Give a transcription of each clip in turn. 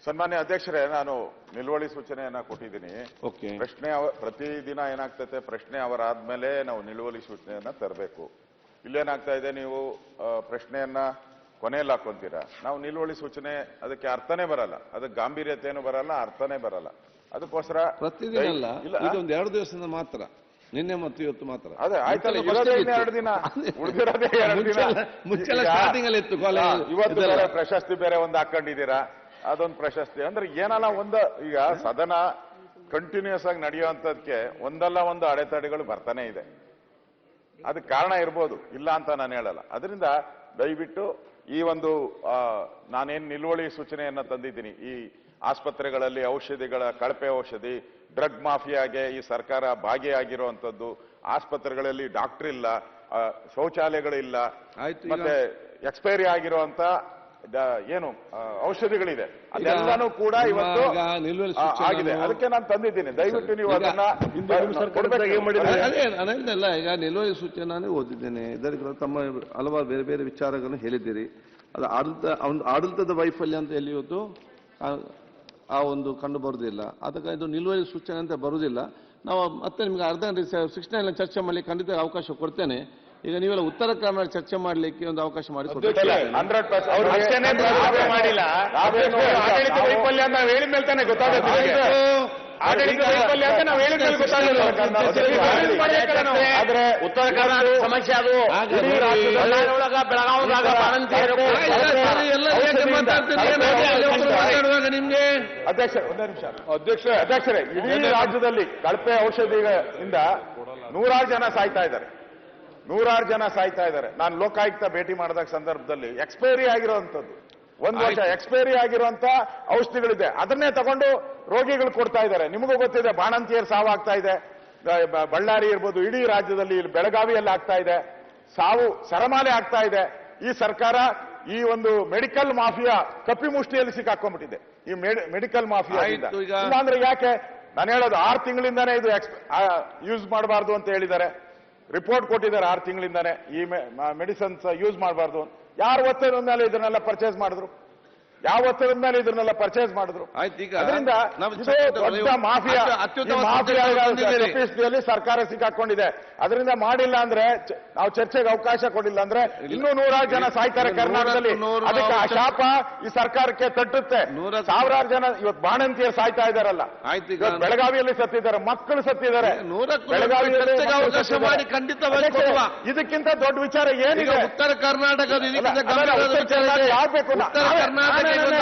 ಸನ್ಮಾನ್ಯ ಅಧ್ಯಕ್ಷರೇ, ನಾನು ನಿಲುವಳಿ ಸೂಚನೆಯನ್ನ ಕೊಟ್ಟಿದ್ದೀನಿ. ಪ್ರಶ್ನೆ ಪ್ರತಿದಿನ ಏನಾಗ್ತೈತೆ, ಪ್ರಶ್ನೆ ಅವರಾದ್ಮೇಲೆ ನಾವು ನಿಲುವಳಿ ಸೂಚನೆಯನ್ನ ತರಬೇಕು. ಇಲ್ಲೇನಾಗ್ತಾ ಇದೆ, ನೀವು ಪ್ರಶ್ನೆಯನ್ನ ಕೊನೆಯಲ್ಲಿ ಹಾಕೊಂತೀರಾ. ನಾವು ನಿಲುವಳಿ ಸೂಚನೆ ಅದಕ್ಕೆ ಅರ್ಥನೇ ಬರಲ್ಲ, ಅದಕ್ಕೆ ಗಾಂಭೀರ್ಯತೆನೂ ಬರಲ್ಲ, ಅರ್ಥನೇ ಬರಲ್ಲ. ಅದಕ್ಕೋಸ್ಕರ ಪ್ರತಿದಿನ ಅಲ್ಲ, ಇದೊಂದು 2 ದಿವಸದಿಂದ ಮಾತ್ರ, ನಿನ್ನೆ ಮತ್ತು ಇವತ್ತು ಮಾತ್ರ. ಅದೇ ಆಯ್ತಲ್ಲ, ಇರೋದೇ 2 ದಿನ, ಉಳಿದಿರೋದೇ 2 ದಿನ. ಮುಂಚೆಲ್ಲ ಸ್ಟಾರ್ಟಿಂಗ್ ಅಲ್ಲಿ ಇತ್ತು. ಇವತ್ತು ಬೇರೆ ಪ್ರಶಸ್ತಿ ಬೇರೆ ಒಂದು ಹಾಕೊಂಡಿದ್ದೀರಾ, ಅದೊಂದು ಪ್ರಶಸ್ತಿ ಅಂದ್ರೆ ಏನಲ್ಲ ಒಂದು. ಈಗ ಸದನ ಕಂಟಿನ್ಯೂಸ್ ಆಗಿ ನಡೆಯುವಂತದಕ್ಕೆ ಒಂದಲ್ಲ ಒಂದು ಅಡೆತಡೆಗಳು ಬರ್ತಾನೆ ಇದೆ. ಅದಕ್ಕೆ ಕಾರಣ ಇರ್ಬೋದು, ಇಲ್ಲ ಅಂತ ನಾನು ಹೇಳಲ್ಲ. ಅದರಿಂದ ದಯವಿಟ್ಟು ಈ ಒಂದು ನಾನೇನು ನಿಲುವಳಿ ಸೂಚನೆಯನ್ನ ತಂದಿದ್ದೀನಿ, ಈ ಆಸ್ಪತ್ರೆಗಳಲ್ಲಿ ಔಷಧಿಗಳ ಕಳಪೆ ಔಷಧಿ, ಡ್ರಗ್ ಮಾಫಿಯಾಗೆ ಈ ಸರ್ಕಾರ ಭಾಗಿಯಾಗಿರುವಂತದ್ದು, ಆಸ್ಪತ್ರೆಗಳಲ್ಲಿ ಡಾಕ್ಟರ್ ಇಲ್ಲ, ಶೌಚಾಲಯಗಳಿಲ್ಲ, ಮತ್ತೆ ಎಕ್ಸ್ಪೈರಿ ಆಗಿರುವಂತ ಏನು ಔಷಧಿಗಳಿದೆ, ಅದೆಲ್ಲಾನು ಕೂಡ ಇವತ್ತು ಆಗಿದೆ. ಅದಕ್ಕೆ ನಾನು ತಂದಿದ್ದೀನಿ. ದಯವಿಟ್ಟು ನೀವು ಅದನ್ನ ಅಲ್ಲ, ಈಗ ನಿಲುವಳಿ ಸೂಚನೆ ನಾನೇ ಓದಿದ್ದೇನೆ. ಇದರ ತಮ್ಮ ಹಲವಾರು ಬೇರೆ ಬೇರೆ ವಿಚಾರಗಳನ್ನು ಹೇಳಿದ್ದೀರಿ. ಅದು ಆಡಳಿತದ ವೈಫಲ್ಯ ಅಂತ ಎಲ್ಲಿ ಇವತ್ತು ಆ ಒಂದು ಕಂಡು ಬರುವುದಿಲ್ಲ. ಅದಕ್ಕೆ ಇದು ನಿಲುವಳಿ ಸೂಚನೆ ಅಂತ ಬರುವುದಿಲ್ಲ. ನಾವು ಮತ್ತೆ ನಿಮ್ಗೆ ಅರ್ಧ 69 ಚರ್ಚೆ ಮಾಡಲಿಕ್ಕೆ ಖಂಡಿತ ಅವಕಾಶ ಕೊಡ್ತೇನೆ. ಈಗ ನೀವೆಲ್ಲ ಉತ್ತರ ಕನ್ನಡ ಚರ್ಚೆ ಮಾಡಲಿಕ್ಕೆ ಒಂದು ಅವಕಾಶ ಮಾಡಿಕೊಡ್ತೀವಿ. ವೈಫಲ್ಯ ಅಂತ ಹೇಳಿದ ಮೇಲೆ ತಾನೇ ಗೊತ್ತಾಗುತ್ತೆ. ಆಡಳಿತ ವೈಫಲ್ಯ ಅಂತ ನಾವು ಹೇಳಿದ ಮೇಲೆ ಗೊತ್ತಾಗಲ್ಲ. ಆದ್ರೆ ಉತ್ತರ ಕನ್ನಡ ಸಮಸ್ಯೆ ಅದು ಒಳಗ ಬೆಳಗಾವಿದಾಗ ನಿಮ್ಗೆ ಅಧ್ಯಕ್ಷರೇ, ಇಡೀ ರಾಜ್ಯದಲ್ಲಿ ಕಳಪೆ ಔಷಧಿಯಿಂದ 100 ಜನ ಸಾಯ್ತಾ ಇದ್ದಾರೆ. 100 ಜನ ಸಾಯ್ತಾ ಇದ್ದಾರೆ. ನಾನು ಲೋಕಾಯುಕ್ತ ಭೇಟಿ ಮಾಡಿದ ಸಂದರ್ಭದಲ್ಲಿ ಎಕ್ಸ್ಪೈರಿ ಆಗಿರುವಂತದ್ದು, 1 ವರ್ಷ ಎಕ್ಸ್ಪೈರಿ ಆಗಿರುವಂತ ಔಷಧಿಗಳಿದೆ, ಅದನ್ನೇ ತಗೊಂಡು ರೋಗಿಗಳು ಕೊಡ್ತಾ ಇದ್ದಾರೆ. ನಿಮಗೂ ಗೊತ್ತಿದೆ, ಬಾಣಂತಿಯರು ಸಾವಾಗ್ತಾ ಇದೆ. ಬಳ್ಳಾರಿ ಇರ್ಬೋದು, ಇಡೀ ರಾಜ್ಯದಲ್ಲಿ, ಇಲ್ಲಿ ಬೆಳಗಾವಿಯಲ್ಲಿ ಆಗ್ತಾ ಇದೆ. ಸಾವು ಸರಮಾಲೆ ಆಗ್ತಾ ಇದೆ. ಈ ಸರ್ಕಾರ ಈ ಒಂದು ಮೆಡಿಕಲ್ ಮಾಫಿಯಾ ಕಪಿಮುಷ್ಟಿಯಲ್ಲಿ ಸಿಕ್ಕಾಕೊಂಡ್ಬಿಟ್ಟಿದೆ. ಈ ಮೆಡಿಕಲ್ ಮಾಫಿಯಾ ಇಲ್ಲಾಂದ್ರೆ ಯಾಕೆ ನಾನು ಹೇಳೋದು, 6 ತಿಂಗಳಿಂದಾನೇ ಇದು ಯೂಸ್ ಮಾಡಬಾರ್ದು ಅಂತ ಹೇಳಿದ್ದಾರೆ. ರಿಪೋರ್ಟ್ ಕೊಟ್ಟಿದ್ದಾರೆ 6 ತಿಂಗಳಿಂದಾನೆ ಈ ಮೆಡಿಸಿನ್ಸ್ ಯೂಸ್ ಮಾಡಬಾರ್ದು. ಯಾರು ಒತ್ತಡದ ಮೇಲೆ ಇದನ್ನೆಲ್ಲ ಪರ್ಚೇಸ್ ಮಾಡಿದ್ರು? ಯಾವ ಒತ್ತಡದ ಮೇಲೆ ಇದನ್ನೆಲ್ಲ ಪರ್ಚೇಸ್ ಮಾಡಿದ್ರು? ಅದರಿಂದ ದೊಡ್ಡ ಮಾಫಿಯಾ ಸರ್ಕಾರ ಸಿಕ್ಕಾಕೊಂಡಿದೆ. ಅದರಿಂದ ಮಾಡಿಲ್ಲ ಅಂದ್ರೆ, ನಾವು ಚರ್ಚೆಗೆ ಅವಕಾಶ ಕೊಡಿಲ್ಲ ಅಂದ್ರೆ ಇನ್ನೂ 100 ಜನ ಸಾಯ್ತಾರೆ ಕರ್ನಾಟಕದಲ್ಲಿ. ಅದಕ್ಕೆ ಆ ಶಾಪ ಈ ಸರ್ಕಾರಕ್ಕೆ ತಟ್ಟುತ್ತೆ. 1000 ಜನ ಇವತ್ತು ಬಾಣಂತಿಯರು ಸಾಯ್ತಾ ಇದಾರಲ್ಲ, ಬೆಳಗಾವಿಯಲ್ಲಿ ಸತ್ತಿದ್ದಾರೆ, ಮಕ್ಕಳು ಸತ್ತಿದ್ದಾರೆ. ಬೆಳಗಾವಿಯಲ್ಲಿ ಇದಕ್ಕಿಂತ ದೊಡ್ಡ ವಿಚಾರ ಏನಿದೆ? ಉತ್ತರ ಕರ್ನಾಟಕದ ಆಗ್ಬೇಕು.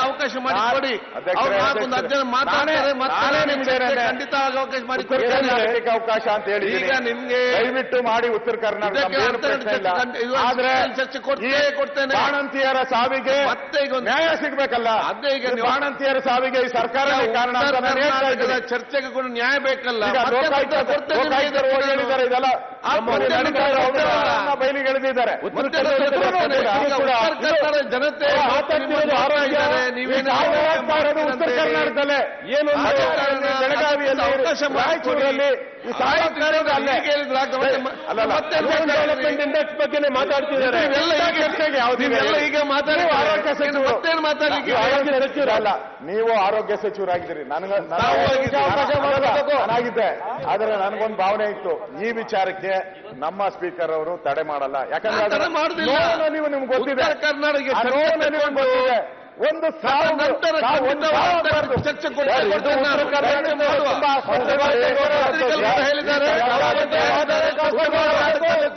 ಅವಕಾಶ ಮಾಡಿಕೊಡಿ. ಅವಕಾಶ ಅಂತ ಹೇಳಿ ನಿಮ್ಗೆ ದಯವಿಟ್ಟು ಮಾಡಿ. ಉತ್ತರ ಕರ್ನಾಟಕ ಆದ್ರೆ ಕೊಡ್ತೇನೆ. ಬಾಣಂತಿಯರ ಸಾವಿಗೆ ಮತ್ತೆ ನ್ಯಾಯ ಸಿಗ್ಬೇಕಲ್ಲ. ಬಾಣಂತಿಯರ ಸಾವಿಗೆ ಈ ಸರ್ಕಾರ ಕಾರಣ. ಚರ್ಚೆಗೆ ಕೂಡ ನ್ಯಾಯ ಬೇಕಲ್ಲ. ಹೇಳಿದ್ದಾರೆ ಇದೆಲ್ಲ ಬಯಲಿಗೆ ಎಳೆದಿದ್ದಾರೆ. ಜನತೆ ಉತ್ತರ ಕರ್ನಾಟಕದಲ್ಲೇ ಏನು ಬೆಳಗಾವಿಯಲ್ಲಿ, ರಾಯಚೂರಲ್ಲಿ ಡೆವಲಪ್ಮೆಂಟ್ ಇಂಡೆಕ್ಸ್ ಬಗ್ಗೆ ಮಾತಾಡ್ತಿದ್ದಾರೆ. ಈಗ ಆರೋಗ್ಯ ಸಚಿವರಲ್ಲ, ನೀವು ಆರೋಗ್ಯ ಸಚಿವರಾಗಿದ್ದೀರಿ. ನನಗಿದ್ದೆ. ಆದ್ರೆ ನನಗೊಂದು ಭಾವನೆ ಇತ್ತು, ಈ ವಿಚಾರಕ್ಕೆ ನಮ್ಮ ಸ್ಪೀಕರ್ ಅವರು ತಡೆ ಮಾಡಲ್ಲ. ಯಾಕಂದ್ರೆ ನೀವು ನಿಮ್ಗೆ ಗೊತ್ತಿದೆ, ನಿಮ್ಗೆ ಗೊತ್ತಿದೆ. ಒಂದು ಚರ್ಚೆ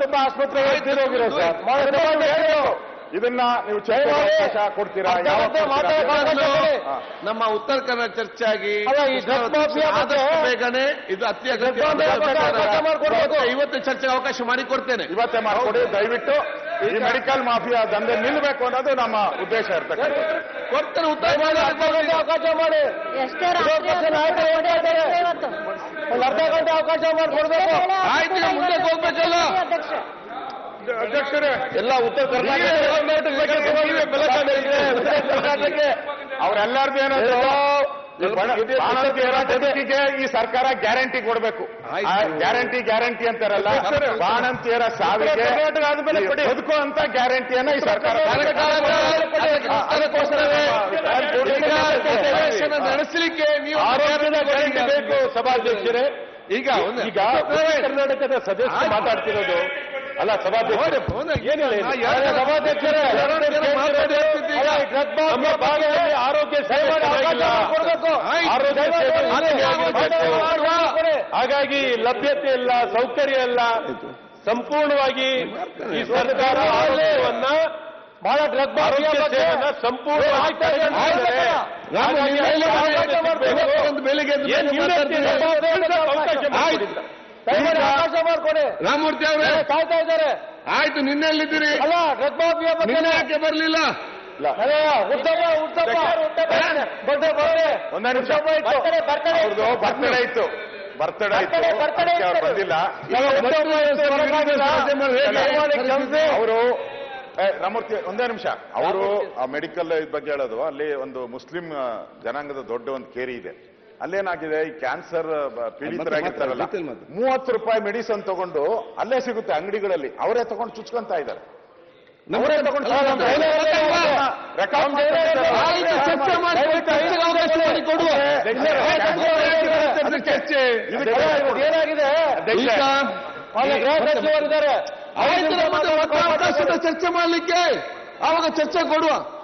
ತುಂಬಾ ಆಸ್ಪತ್ರೆಗಳು ಇದನ್ನ ನೀವು ಅವಕಾಶ ಕೊಡ್ತೀರಾ? ನಮ್ಮ ಉತ್ತರ ಕನ್ನಡ ಚರ್ಚೆ ಆಗಿ ಬೇಗನೆ ಇದು ಅತ್ಯಗತ್ಯ. ಇವತ್ತು ಚರ್ಚೆಗೆ ಅವಕಾಶ ಮಾಡಿಕೊಡ್ತೇನೆ. ಇವತ್ತೇ ಮಾಡಿಕೊಡಿ ದಯವಿಟ್ಟು. ಈ ಮೆಡಿಕಲ್ ಮಾಫಿಯಾ ದಂಧೆ ನಿಲ್ಲಬೇಕು ಅನ್ನೋದು ನಮ್ಮ ಉದ್ದೇಶ ಇರ್ತಕ್ಕಂಥ. ಕೊಡ್ತೇನೆ. ಉತ್ತರ ಅವಕಾಶ ಮಾಡಿ. ಒಂದು ಅರ್ಧ ಗಂಟೆ ಅವಕಾಶ ಮಾಡಿಕೊಡ್ಬೇಕು. ಆಯ್ತು, ಮುಂದೆ ಹೋಗ್ಬೇಕಲ್ಲ ಅಧ್ಯಕ್ಷರೇ. ಎಲ್ಲ ಉತ್ತರ ಕರ್ನಾಟಕಕ್ಕೆ ಅವರೆಲ್ಲರದು ಏನಾದ್ರು ಬದುಕಿಗೆ ಈ ಸರ್ಕಾರ ಗ್ಯಾರಂಟಿ ಕೊಡಬೇಕು. ಗ್ಯಾರಂಟಿ ಅಂತಾರಲ್ಲ, ಬಾಣಂತಿಯರ ಸಾವಿಗೆ ಬದುಕು ಅಂತ ಗ್ಯಾರಂಟಿಯನ್ನ ಈ ಸರ್ಕಾರ ನಡೆಸಲಿಕ್ಕೆ ನೀವು ಆರೋಗ್ಯದ ಗ್ಯಾರಂಟಿ ಬೇಕು ಸಭಾಧ್ಯಕ್ಷರೇ. ಈಗ ಈಗ ಕರ್ನಾಟಕದ ಸದಸ್ಯರು ಮಾತಾಡ್ತಿರೋದು ಅಲ್ಲ ಸಭಾಧ್ಯಕ್ಷರೇ, ಏನಿಲ್ಲ ಸಭಾಧ್ಯಕ್ಷರೇ, ನಮ್ಮ ಭಾಗದಲ್ಲಿ ಆರೋಗ್ಯ ಸೇವೆ ಕೊಡಬೇಕು, ಆರೋಗ್ಯ ಸೇವೆ ಹಾಗಾಗಿ ಲಭ್ಯತೆ ಇಲ್ಲ, ಸೌಕರ್ಯ ಇಲ್ಲ. ಸಂಪೂರ್ಣವಾಗಿ ಈ ಸರ್ಕಾರ ಆರೋಗ್ಯವನ್ನ ಬಹಳ ಆರೋಗ್ಯ ಸೇವೆಯನ್ನ ಸಂಪೂರ್ಣವಾಗಿ ರಾಮಮೂರ್ತಿ ಅವರೇ ಕಾಯ್ತಾ ಇದ್ದಾರೆ. ಆಯ್ತು, ನಿನ್ನೆಲ್ಲಿದ್ದೀರಿ? ಅಲ್ಲ, ನಿನ್ನೆ ಯಾಕೆ ಬರಲಿಲ್ಲ? ಒಂದೇ ನಿಮಿಷ, ಬರ್ತಡೇ ಇತ್ತು, ಬಂದಿಲ್ಲ ಅವರು. ರಾಮಮೂರ್ತಿ ಒಂದೇ ನಿಮಿಷ, ಅವರು ಆ ಮೆಡಿಕಲ್ ಬಗ್ಗೆ ಹೇಳೋದು, ಅಲ್ಲಿ ಒಂದು ಮುಸ್ಲಿಂ ಜನಾಂಗದ ದೊಡ್ಡ ಒಂದು ಕೇರಿ ಇದೆ. ಅಲ್ಲೇನಾಗಿದೆ, ಈ ಕ್ಯಾನ್ಸರ್ ಪೀಡಿತರಾಗಿರ್ತಾರಲ್ಲ, 30 ರೂಪಾಯಿ ಮೆಡಿಸನ್ ತಗೊಂಡು ಅಲ್ಲೇ ಸಿಗುತ್ತೆ ಅಂಗಡಿಗಳಲ್ಲಿ, ಅವರೇ ತಗೊಂಡು ಚುಚ್ಕೊಂತ ಇದ್ದಾರೆ. ಚರ್ಚೆ ಮಾಡಲಿಕ್ಕೆ, ಆವಾಗ ಚರ್ಚೆ ಕೊಡುವ.